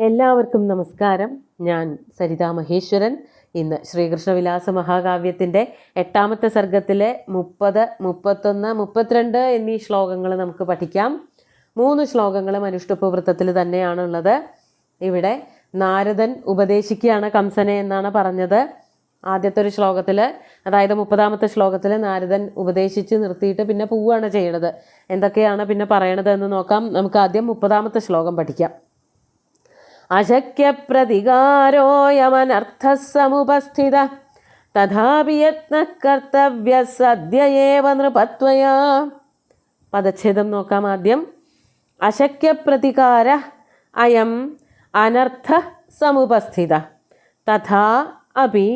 എല്ലാവർക്കും നമസ്കാരം. ഞാൻ സരിതാ മഹേശ്വരൻ. ഇന്ന് ശ്രീകൃഷ്ണവിലാസ മഹാകാവ്യത്തിൻ്റെ 8ാമത്തെ സർഗത്തിലെ 30, 31, 32 എന്നീ ശ്ലോകങ്ങൾ നമുക്ക് പഠിക്കാം. 3 ശ്ലോകങ്ങളും അനുഷ്ടുപ്പ് വൃത്തത്തിൽ തന്നെയാണുള്ളത്. ഇവിടെ നാരദൻ ഉപദേശിക്കുകയാണ് കംസനെ എന്നാണ് പറഞ്ഞത്. ആദ്യത്തെ ഒരു ശ്ലോകത്തിൽ, അതായത് 30ാമത്തെ ശ്ലോകത്തിൽ നാരദൻ ഉപദേശിച്ച് നിർത്തിയിട്ട് പിന്നെ പോവുകയാണ് ചെയ്യണത്. എന്തൊക്കെയാണ് പിന്നെ പറയണത് എന്ന് നോക്കാം. നമുക്ക് ആദ്യം 30ാമത്തെ ശ്ലോകം പഠിക്കാം. അശക്യ പ്രതികാരോയമനർത്ഥ സമുപസ്ഥിത തഥാപി യത്ന കർത്തവ്യ സദ്യയേവ നൃപത്വയാ. പദച്ഛേദം നോക്കാം ആദ്യം. അശക്യ പ്രതികാര അയം അനർത്ഥ സമുപസ്ഥിത തഥാ അപി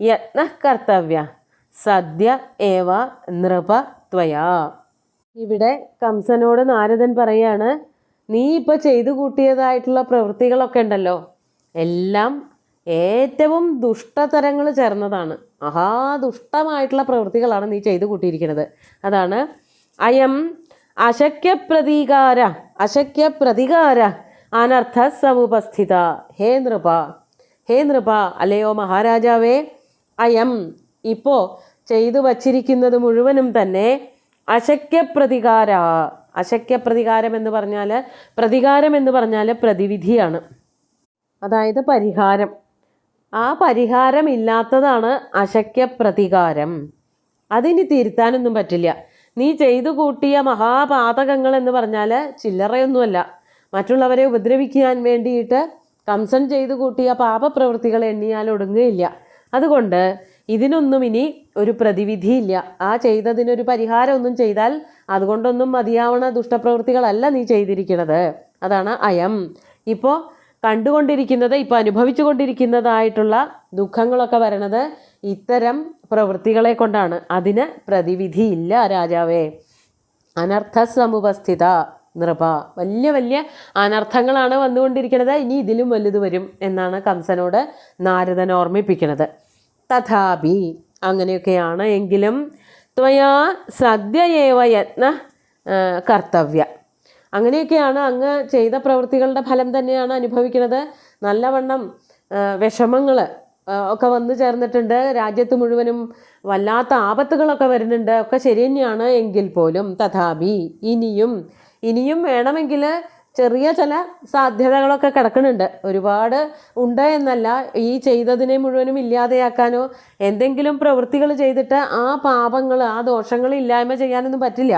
യത്ന കർത്തവ്യ സദ്യ ഏവ നൃപത്വയാ. ഇവിടെ കംസനോട് നാരദൻ പറയാണ്, നീ ഇപ്പോൾ ചെയ്തു കൂട്ടിയതായിട്ടുള്ള പ്രവൃത്തികളൊക്കെ ഉണ്ടല്ലോ, എല്ലാം ഏറ്റവും ദുഷ്ടതരങ്ങൾ ചേർന്നതാണ്. മഹാദുഷ്ടമായിട്ടുള്ള പ്രവൃത്തികളാണ് നീ ചെയ്തു കൂട്ടിയിരിക്കുന്നത്. അതാണ് അയം അശക്യ പ്രതികാര അനർത്ഥ സമുപസ്ഥിത. ഹേ നൃപ, അല്ലയോ മഹാരാജാവേ, അയം ഇപ്പോൾ ചെയ്തു വച്ചിരിക്കുന്നത് മുഴുവനും തന്നെ അശക്യപ്രതികാരം എന്ന് പറഞ്ഞാൽ, പ്രതികാരം എന്ന് പറഞ്ഞാൽ പ്രതിവിധിയാണ്, അതായത് പരിഹാരം. ആ പരിഹാരം ഇല്ലാത്തതാണ് അശക്യപ്രതികാരം. അതിനി തിരുത്താനൊന്നും പറ്റില്ല. നീ ചെയ്തു കൂട്ടിയ മഹാപാതകങ്ങൾ എന്ന് പറഞ്ഞാൽ ചില്ലറയൊന്നുമല്ല. മറ്റുള്ളവരെ ഉപദ്രവിക്കാൻ വേണ്ടിയിട്ട് കംസൻ ചെയ്തു കൂട്ടിയ പാപപ്രവൃത്തികൾ എണ്ണിയാൽ ഒടുങ്ങുകയില്ല. അതുകൊണ്ട് ഇതിനൊന്നും ഇനി ഒരു പ്രതിവിധിയില്ല. ആ ചെയ്തതിനൊരു പരിഹാരമൊന്നും ചെയ്താൽ അതുകൊണ്ടൊന്നും മതിയാവണ ദുഷ്ടപ്രവൃത്തികളല്ല നീ ചെയ്തിരിക്കുന്നത്. അതാണ് അയം. ഇപ്പോൾ കണ്ടുകൊണ്ടിരിക്കുന്നത്, ഇപ്പോൾ അനുഭവിച്ചു കൊണ്ടിരിക്കുന്നതായിട്ടുള്ള ദുഃഖങ്ങളൊക്കെ വരണത് ഇത്തരം പ്രവൃത്തികളെ കൊണ്ടാണ്. അതിന് പ്രതിവിധിയില്ല രാജാവേ. അനർത്ഥ സമുപസ്ഥിത നൃപ. വലിയ വലിയ അനർത്ഥങ്ങളാണ് വന്നുകൊണ്ടിരിക്കുന്നത്. ഇനി ഇതിലും വലുത് വരും എന്നാണ് കംസനോട് നാരദൻ ഓർമ്മിപ്പിക്കുന്നത്. തഥാപി, അങ്ങനെയൊക്കെയാണ് എങ്കിലും, ത്വയാ സദ്യയേവ യത്ന കർത്തവ്യ, അങ്ങനെയൊക്കെയാണ് അങ്ങ് ചെയ്ത പ്രവൃത്തികളുടെ ഫലം തന്നെയാണ് അനുഭവിക്കുന്നത്. നല്ലവണ്ണം വിഷമങ്ങൾ ഒക്കെ വന്നു ചേർന്നിട്ടുണ്ട്. രാജ്യത്ത് മുഴുവനും വല്ലാത്ത ആപത്തുകളൊക്കെ വരുന്നുണ്ട്. ഒക്കെ ശരി തന്നെയാണ്. എങ്കിൽ പോലും തഥാപി, ഇനിയും വേണമെങ്കിൽ ചെറിയ ചില സാധ്യതകളൊക്കെ കിടക്കുന്നുണ്ട്. ഒരുപാട് ഉണ്ട് എന്നല്ല. ഈ ചെയ്തതിനെ മുഴുവനും ഇല്ലാതെയാക്കാനോ എന്തെങ്കിലും പ്രവൃത്തികൾ ചെയ്തിട്ട് ആ പാപങ്ങൾ, ആ ദോഷങ്ങൾ ഇല്ലായ്മ ചെയ്യാനൊന്നും പറ്റില്ല.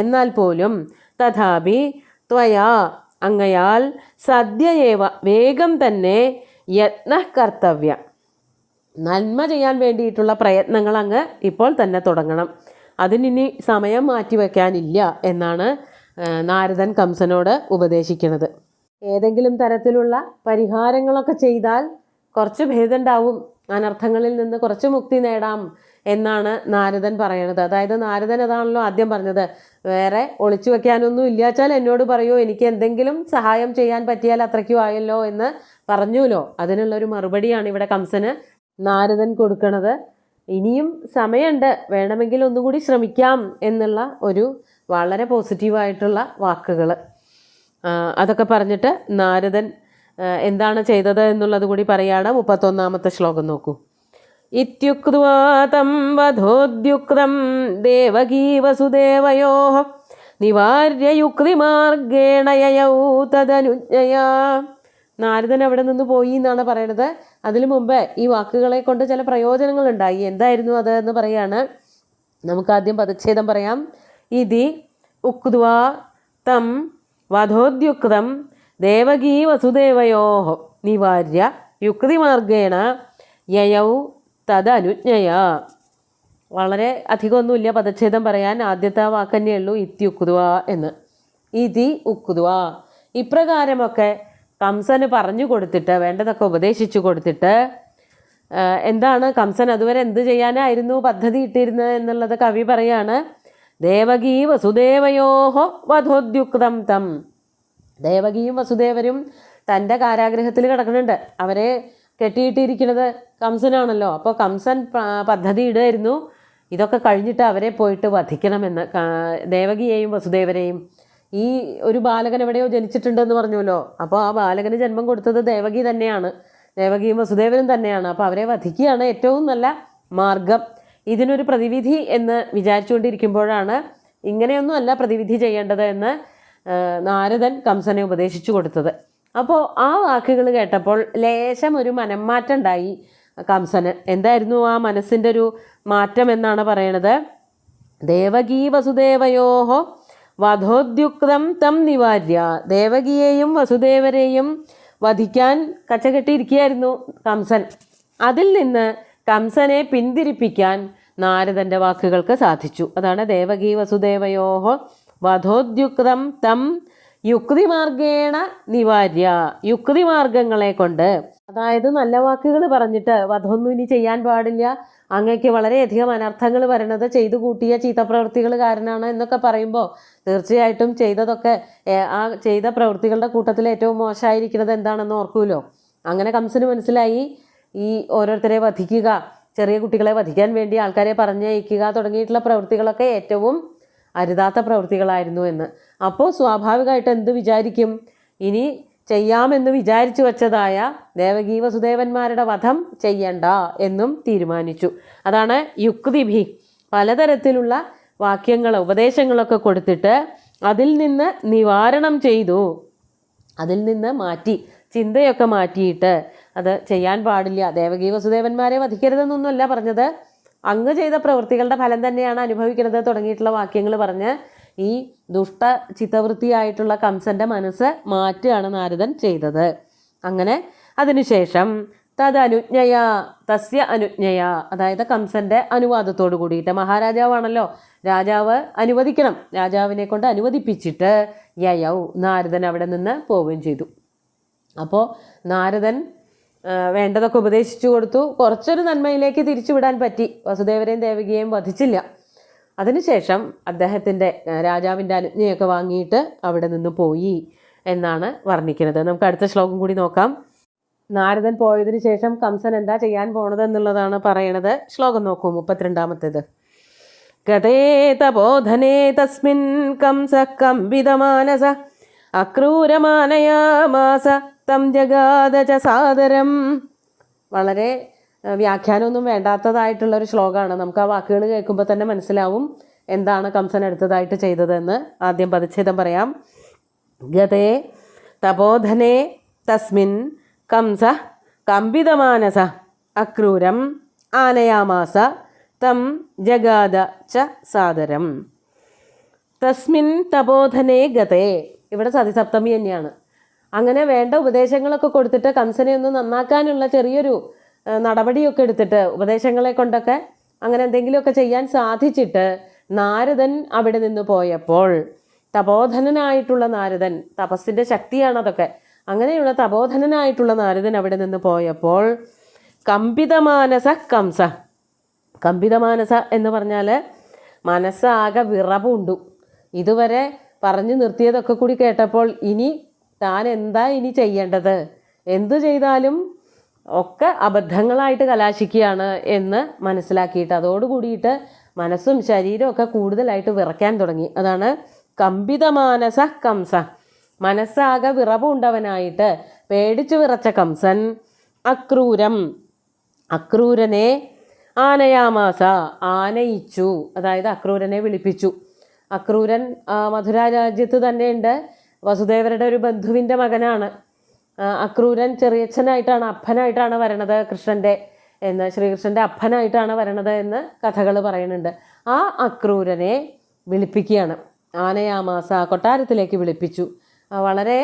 എന്നാൽ പോലും തഥാപി ത്വയാ, അങ്ങയാൽ സദ്യയേവ, വേഗം തന്നെ, യത്ന കർത്തവ്യ, നന്മ ചെയ്യാൻ വേണ്ടിയിട്ടുള്ള പ്രയത്നങ്ങൾ അങ്ങ് ഇപ്പോൾ തന്നെ തുടങ്ങണം. അതിനി സമയം മാറ്റിവെക്കാനില്ല എന്നാണ് നാരദൻ കംസനോട് ഉപദേശിക്കുന്നത്. ഏതെങ്കിലും തരത്തിലുള്ള പരിഹാരങ്ങളൊക്കെ ചെയ്താൽ കുറച്ച് ഭേദമുണ്ടാവും, അനർത്ഥങ്ങളിൽ നിന്ന് കുറച്ച് മുക്തി നേടാം എന്നാണ് നാരദൻ പറയണത്. അതായത് നാരദൻ അതാണല്ലോ ആദ്യം പറഞ്ഞത്, വേറെ ഒളിച്ചു വെക്കാനൊന്നും ഇല്ലാച്ചാൽ എന്നോട് പറയൂ, എനിക്ക് എന്തെങ്കിലും സഹായം ചെയ്യാൻ പറ്റിയാൽ അത്രയ്ക്കും ആയല്ലോ എന്ന് പറഞ്ഞുല്ലോ. അതിനുള്ളൊരു മറുപടിയാണ് ഇവിടെ കംസന് നാരദൻ കൊടുക്കണത്. ഇനിയും സമയമുണ്ട്, വേണമെങ്കിൽ ഒന്നുകൂടി ശ്രമിക്കാം എന്നുള്ള ഒരു വളരെ പോസിറ്റീവായിട്ടുള്ള വാക്കുകൾ. അതൊക്കെ പറഞ്ഞിട്ട് നാരദൻ എന്താണ് ചെയ്തത് എന്നുള്ളത് കൂടി പറയാണ്. 31ാമത്തെ ശ്ലോകം നോക്കൂ. ഇത്യുക്ത്വാ തം വധോദ്യുക്തം ദേവകീ വസുദേവയോഃ നിവാര്യ യുക്തിമാർഗേണ യയൗ തദനുജ്ഞയാ. നാരദൻ അവിടെ നിന്ന് പോയി എന്നാണ് പറയണത്. അതിനു മുമ്പ് ഈ വാക്കുകളെ കൊണ്ട് ചില പ്രയോജനങ്ങളുണ്ടായി. എന്തായിരുന്നു അത് എന്ന് പറയാണ്. നമുക്കാദ്യം പദച്ഛേദം പറയാം. ഇതി ഉക്ത്വാ തം വധോദ്യുക്തം ദേവകീ വസുദേവയോഃ നിവാര്യ യുക്തിമാർഗേണ യയൗ തദനുജ്ഞയാ. വളരെ അധികമൊന്നുമില്ല പദച്ഛേദം പറയാൻ. ആദ്യത്തെ വാക്ക് തന്നെയുള്ളൂ ഇത്യുക്ത്വാ എന്ന്. ഇതി ഉക്ത്വാ, ഇപ്രകാരമൊക്കെ കംസന് പറഞ്ഞു കൊടുത്തിട്ട്, വേണ്ടതൊക്കെ ഉപദേശിച്ചു കൊടുത്തിട്ട്, എന്താണ് കംസൻ അതുവരെ എന്ത് ചെയ്യാനായിരുന്നു പദ്ധതി ഇട്ടിരുന്നത് എന്നുള്ളത് കവി പറയാണ്. ദേവകീ വസുദേവയോഃ വധോദ്യുക്തം തം. ദേവകിയും വസുദേവരും തൻ്റെ കാരാഗ്രഹത്തിൽ കിടക്കുന്നുണ്ട്. അവരെ കെട്ടിയിട്ടിരിക്കുന്നത് കംസനാണല്ലോ. അപ്പോൾ കംസൻ പദ്ധതി ഇടുമായിരുന്നു, ഇതൊക്കെ കഴിഞ്ഞിട്ട് അവരെ പോയിട്ട് വധിക്കണമെന്ന്, ദേവകിയെയും വസുദേവരെയും. ഈ ഒരു ബാലകൻ എവിടെയോ ജനിച്ചിട്ടുണ്ടെന്ന് പറഞ്ഞല്ലോ. അപ്പോൾ ആ ബാലകന് ജന്മം കൊടുത്തത് ദേവകി തന്നെയാണ്, ദേവകിയും വസുദേവനും തന്നെയാണ്. അപ്പോൾ അവരെ വധിക്കുകയാണ് ഏറ്റവും നല്ല മാർഗം. ഇതിനൊരു പ്രതിവിധി എന്ന് വിചാരിച്ചുകൊണ്ടിരിക്കുമ്പോഴാണ് ഇങ്ങനെയൊന്നും അല്ല പ്രതിവിധി ചെയ്യേണ്ടത് എന്ന് നാരദൻ കംസനെ ഉപദേശിച്ചു കൊടുത്തത്. അപ്പോൾ ആ വാക്കുകൾ കേട്ടപ്പോൾ ലേശം ഒരു മനംമാറ്റം ഉണ്ടായി കംസന്. എന്തായിരുന്നു ആ മനസ്സിൻ്റെ ഒരു മാറ്റം എന്നാണ് പറയണത്. ദേവകീ വസുദേവയോഹോ വധോദ്യുക്തം തം നിവാര്യ. ദേവകിയെയും വസുദേവരെയും വധിക്കാൻ കച്ചകെട്ടിയിരിക്കുകയായിരുന്നു കംസൻ. അതിൽ നിന്ന് കംസനെ പിന്തിരിപ്പിക്കാൻ നാരദൻ്റെ വാക്കുകൾക്ക് സാധിച്ചു. അതാണ് ദേവകീ വസുദേവയോഹോ വധോദ്യുക്തം തം യുക്തിമാർഗേണ നിവാര്യ. യുക്തിമാർഗങ്ങളെ കൊണ്ട്, അതായത് നല്ല വാക്കുകൾ പറഞ്ഞിട്ട് വധമൊന്നും ഇനി ചെയ്യാൻ പാടില്ല, അങ്ങക്ക് വളരെയധികം അനർത്ഥങ്ങൾ വരണത് ചെയ്തു കൂട്ടിയ ചീത്തപ്രവൃത്തികൾ കാരണമാണ് എന്നൊക്കെ പറയുമ്പോൾ തീർച്ചയായിട്ടും ചെയ്തതൊക്കെ ആ ചെയ്ത പ്രവൃത്തികളുടെ കൂട്ടത്തിൽ ഏറ്റവും മോശമായിരിക്കുന്നത് എന്താണെന്ന് ഓർക്കുമല്ലോ. അങ്ങനെ കംസന് മനസ്സിലായി ഈ ഓരോരുത്തരെ വധിക്കുക, ചെറിയ കുട്ടികളെ വധിക്കാൻ വേണ്ടി ആൾക്കാരെ പറഞ്ഞയക്കുക തുടങ്ങിയിട്ടുള്ള പ്രവൃത്തികളൊക്കെ ഏറ്റവും അരുതാത്ത പ്രവൃത്തികളായിരുന്നു എന്ന്. അപ്പോൾ സ്വാഭാവികമായിട്ട് എന്ത് വിചാരിക്കും, ഇനി ചെയ്യാമെന്ന് വിചാരിച്ചു വച്ചതായ ദേവകീ വസുദേവന്മാരുടെ വധം ചെയ്യണ്ട എന്നും തീരുമാനിച്ചു. അതാണ് യുക്തിഭി. പലതരത്തിലുള്ള വാക്യങ്ങൾ ഉപദേശങ്ങളൊക്കെ കൊടുത്തിട്ട് അതിൽ നിന്ന് നിവാരണം ചെയ്തു, അതിൽ നിന്ന് മാറ്റി, ചിന്തയൊക്കെ മാറ്റിയിട്ട് അത് ചെയ്യാൻ പാടില്ല, ദേവകീ വസുദേവന്മാരെ വധിക്കരുതെന്നൊന്നുമല്ല പറഞ്ഞത്, അങ്ങ് ചെയ്ത പ്രവൃത്തികളുടെ ഫലം തന്നെയാണ് അനുഭവിക്കുന്നത് തുടങ്ങിയിട്ടുള്ള വാക്യങ്ങൾ പറഞ്ഞ് ഈ ദുഷ്ട ചിത്തവൃത്തിയായിട്ടുള്ള കംസൻ്റെ മനസ്സ് മാറ്റുകയാണ് നാരദൻ ചെയ്തത്. അങ്ങനെ അതിനുശേഷം തദനുജ്ഞയ തസ്യ അനുജ്ഞയ, അതായത് കംസൻ്റെ അനുവാദത്തോടു കൂടിയിട്ട്, മഹാരാജാവാണല്ലോ, രാജാവ് അനുവദിക്കണം, രാജാവിനെ കൊണ്ട് അനുവദിപ്പിച്ചിട്ട് യയൗ, നാരദൻ അവിടെ നിന്ന് പോവുകയും ചെയ്തു. അപ്പോൾ നാരദൻ വേണ്ടതൊക്കെ ഉപദേശിച്ചു കൊടുത്തു. കുറച്ചൊരു നന്മയിലേക്ക് തിരിച്ചുവിടാൻ പറ്റി, വസുദേവരെയും ദേവകിയെയും വധിച്ചില്ല. അതിനുശേഷം അദ്ദേഹത്തിൻ്റെ രാജാവിൻ്റെ അനുജ്ഞയൊക്കെ വാങ്ങിയിട്ട് അവിടെ നിന്ന് പോയി എന്നാണ് വർണ്ണിക്കുന്നത്. നമുക്ക് അടുത്ത ശ്ലോകം കൂടി നോക്കാം. നാരദൻ പോയതിനു ശേഷം കംസൻ എന്താ ചെയ്യാൻ പോണത് എന്നുള്ളതാണ് പറയണത്. ശ്ലോകം നോക്കൂ, 32-ാമത്തേത്. ഗതേ തപോധനേ തസ്മിൻ കംസ കമ്പിതമാനസ അക്രൂരമാനയാമാസ തം ജഗാദ ച സാദരം. വളരെ വ്യാഖ്യാനമൊന്നും വേണ്ടാത്തതായിട്ടുള്ളൊരു ശ്ലോകമാണ്. നമുക്ക് ആ വാക്കുകൾ കേൾക്കുമ്പോൾ തന്നെ മനസ്സിലാവും എന്താണ് കംസൻ അടുത്തതായിട്ട് ചെയ്തതെന്ന്. ആദ്യം പദച്ഛേദം പറയാം. ഗതേ തപോധനേ തസ്മിൻ കംസ കമ്പിതമാനസ അക്രൂരം ആനയാമാസ തം ജഗാദ ച സാദരം. തസ്മിൻ തപോധനേ ഗതേ, ഇവിടെ സതിസപ്തമി തന്നെയാണ്. അങ്ങനെ വേണ്ട ഉപദേശങ്ങളൊക്കെ കൊടുത്തിട്ട് കംസനെ ഒന്ന് നന്നാക്കാനുള്ള ചെറിയൊരു നടപടിയൊക്കെ എടുത്തിട്ട് ഉപദേശങ്ങളെ കൊണ്ടൊക്കെ അങ്ങനെ എന്തെങ്കിലുമൊക്കെ ചെയ്യാൻ സാധിച്ചിട്ട് നാരദൻ അവിടെ നിന്ന് പോയപ്പോൾ, തപോധനനായിട്ടുള്ള നാരദൻ, തപസ്സിൻ്റെ ശക്തിയാണതൊക്കെ, അങ്ങനെയുള്ള തപോധനനായിട്ടുള്ള നാരദൻ അവിടെ നിന്ന് പോയപ്പോൾ കമ്പിതമാനസ കംസ. കമ്പിതമാനസ എന്ന് പറഞ്ഞാൽ മനസ്സാകെ വിറവുണ്ടു. ഇതുവരെ പറഞ്ഞു നിർത്തിയതൊക്കെ കൂടി കേട്ടപ്പോൾ ഇനി താൻ എന്താ ഇനി ചെയ്യേണ്ടത്, എന്തു ചെയ്താലും ഒക്കെ അബദ്ധങ്ങളായിട്ട് കലാശിക്കുകയാണ് എന്ന് മനസ്സിലാക്കിയിട്ട് അതോടുകൂടിയിട്ട് മനസ്സും ശരീരവും ഒക്കെ കൂടുതലായിട്ട് വിറയ്ക്കാൻ തുടങ്ങി. അതാണ് കമ്പിതമാനസ കംസ. മനസ്സാകെ വിറവുണ്ടവനായിട്ട് പേടിച്ചു വിറച്ച കംസൻ അക്രൂരം, അക്രൂരനെ ആനയാമാസ, ആനയിച്ചു, അതായത് അക്രൂരനെ വിളിപ്പിച്ചു. അക്രൂരൻ മധുര രാജ്യത്ത് തന്നെയുണ്ട്, വസുദേവരുടെ ഒരു ബന്ധുവിൻ്റെ മകനാണ്. അക്രൂരൻ ചെറിയച്ഛനായിട്ടാണ്, അപ്പനായിട്ടാണ് വരണത് കൃഷ്ണൻ്റെ എന്ന്, ശ്രീകൃഷ്ണൻ്റെ അപ്പനായിട്ടാണ് വരണത് എന്ന് കഥകൾ പറയുന്നുണ്ട്. ആ അക്രൂരനെ വിളിപ്പിക്കുകയാണ്. ആനയാമാസ, കൊട്ടാരത്തിലേക്ക് വിളിപ്പിച്ചു. വളരെ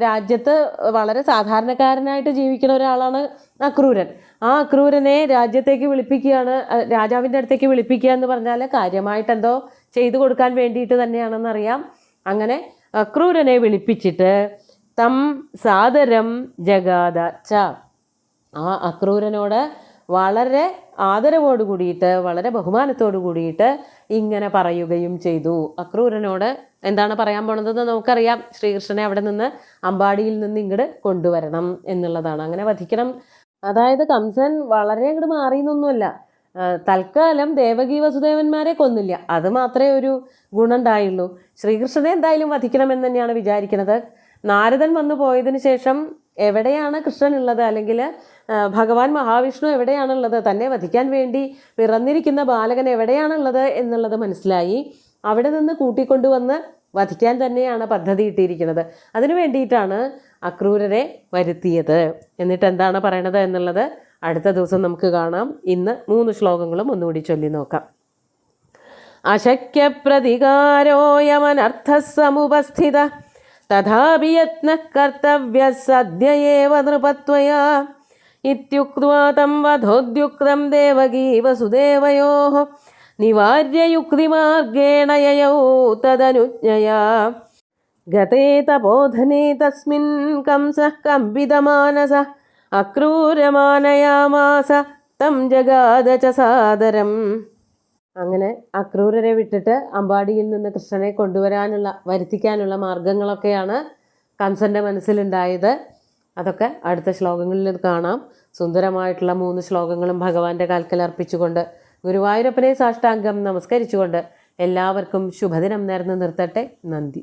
രാജ്യത്ത് വളരെ സാധാരണക്കാരനായിട്ട് ജീവിക്കുന്ന ഒരാളാണ് അക്രൂരൻ. ആ അക്രൂരനെ രാജ്യത്തേക്ക് വിളിപ്പിക്കുകയാണ്, രാജാവിൻ്റെ അടുത്തേക്ക് വിളിപ്പിക്കുക എന്ന് പറഞ്ഞാൽ കാര്യമായിട്ട് എന്തോ ചെയ്തു കൊടുക്കാൻ വേണ്ടിയിട്ട് തന്നെയാണെന്നറിയാം. അങ്ങനെ അക്രൂരനെ വിളിപ്പിച്ചിട്ട് തം സാദരം ജഗാദ ച, ആ അക്രൂരനോട് വളരെ ആദരവോട് കൂടിയിട്ട് വളരെ ബഹുമാനത്തോടു കൂടിയിട്ട് ഇങ്ങനെ പറയുകയും ചെയ്തു. അക്രൂരനോട് എന്താണ് പറയാൻ പോണതെന്ന് നമുക്കറിയാം. ശ്രീകൃഷ്ണനെ അവിടെ നിന്ന് അമ്പാടിയിൽ നിന്ന് ഇങ്ങോട്ട് കൊണ്ടുവരണം എന്നുള്ളതാണ്, അങ്ങനെ വധിക്കണം. അതായത് കംസൻ വളരെ അങ്ങോട്ട് മാറിയെന്നൊന്നുമല്ല, തൽക്കാലം ദേവകി വസുദേവന്മാരെ കൊന്നില്ല, അത് മാത്രമേ ഒരു ഗുണം ഉണ്ടായുള്ളൂ. ശ്രീകൃഷ്ണനെ എന്തായാലും വധിക്കണമെന്ന് തന്നെയാണ് വിചാരിക്കുന്നത്. നാരദൻ വന്നു പോയതിനു ശേഷം എവിടെയാണ് കൃഷ്ണൻ ഉള്ളത്, അല്ലെങ്കിൽ ഭഗവാൻ മഹാവിഷ്ണു എവിടെയാണുള്ളത്, തന്നെ വധിക്കാൻ വേണ്ടി പിറന്നിരിക്കുന്ന ബാലകൻ എവിടെയാണുള്ളത് എന്നുള്ളത് മനസ്സിലായി. അവിടെ നിന്ന് കൂട്ടിക്കൊണ്ടുവന്ന് വധിക്കാൻ തന്നെയാണ് പദ്ധതി ഇട്ടിരിക്കുന്നത്. അതിനു വേണ്ടിയിട്ടാണ് അക്രൂരരെ വരുത്തിയത്. എന്നിട്ട് എന്താണ് പറയണത് എന്നുള്ളത് അടുത്ത ദിവസം നമുക്ക് കാണാം. ഇന്ന് 3 ശ്ലോകങ്ങളും ഒന്നുകൂടി ചൊല്ലി നോക്കാം. അശക്യ പ്രതികാരോയമനർത്ഥ സമുപസ്ഥിത തഥാപി യത്നഃ കർത്തവ്യഃ സദ്യ ഏവ നൃപത്വയാ ഇത്യുക്ത്വാ തം വധോദ്യുക്തം ദേവകീ വസുദേവയോഃ നിവാര്യ യുക്തിമാർഗേണ യയൗ തദനുജ്ഞയാ ഗതേ തപോധനേ തസ്മിൻ കംസഃ കമ്പിതമാനസഃ അക്രൂരമാനയാമാസ തം ജഗാദ ച സാദരം. അങ്ങനെ അക്രൂരരെ വിട്ടിട്ട് അമ്പാടിയിൽ നിന്ന് കൃഷ്ണനെ വരുത്തിക്കാനുള്ള മാർഗങ്ങളൊക്കെയാണ് കംസൻ്റെ മനസ്സിലുണ്ടായത്. അതൊക്കെ അടുത്ത ശ്ലോകങ്ങളിൽ കാണാം. സുന്ദരമായിട്ടുള്ള 3 ശ്ലോകങ്ങളും ഭഗവാന്റെ കാൽക്കൽ അർപ്പിച്ചുകൊണ്ട് ഗുരുവായൂരപ്പനെ സാഷ്ടാംഗം നമസ്കരിച്ചുകൊണ്ട് എല്ലാവർക്കും ശുഭദിനം നേർന്നു നിർത്തട്ടെ. നന്ദി.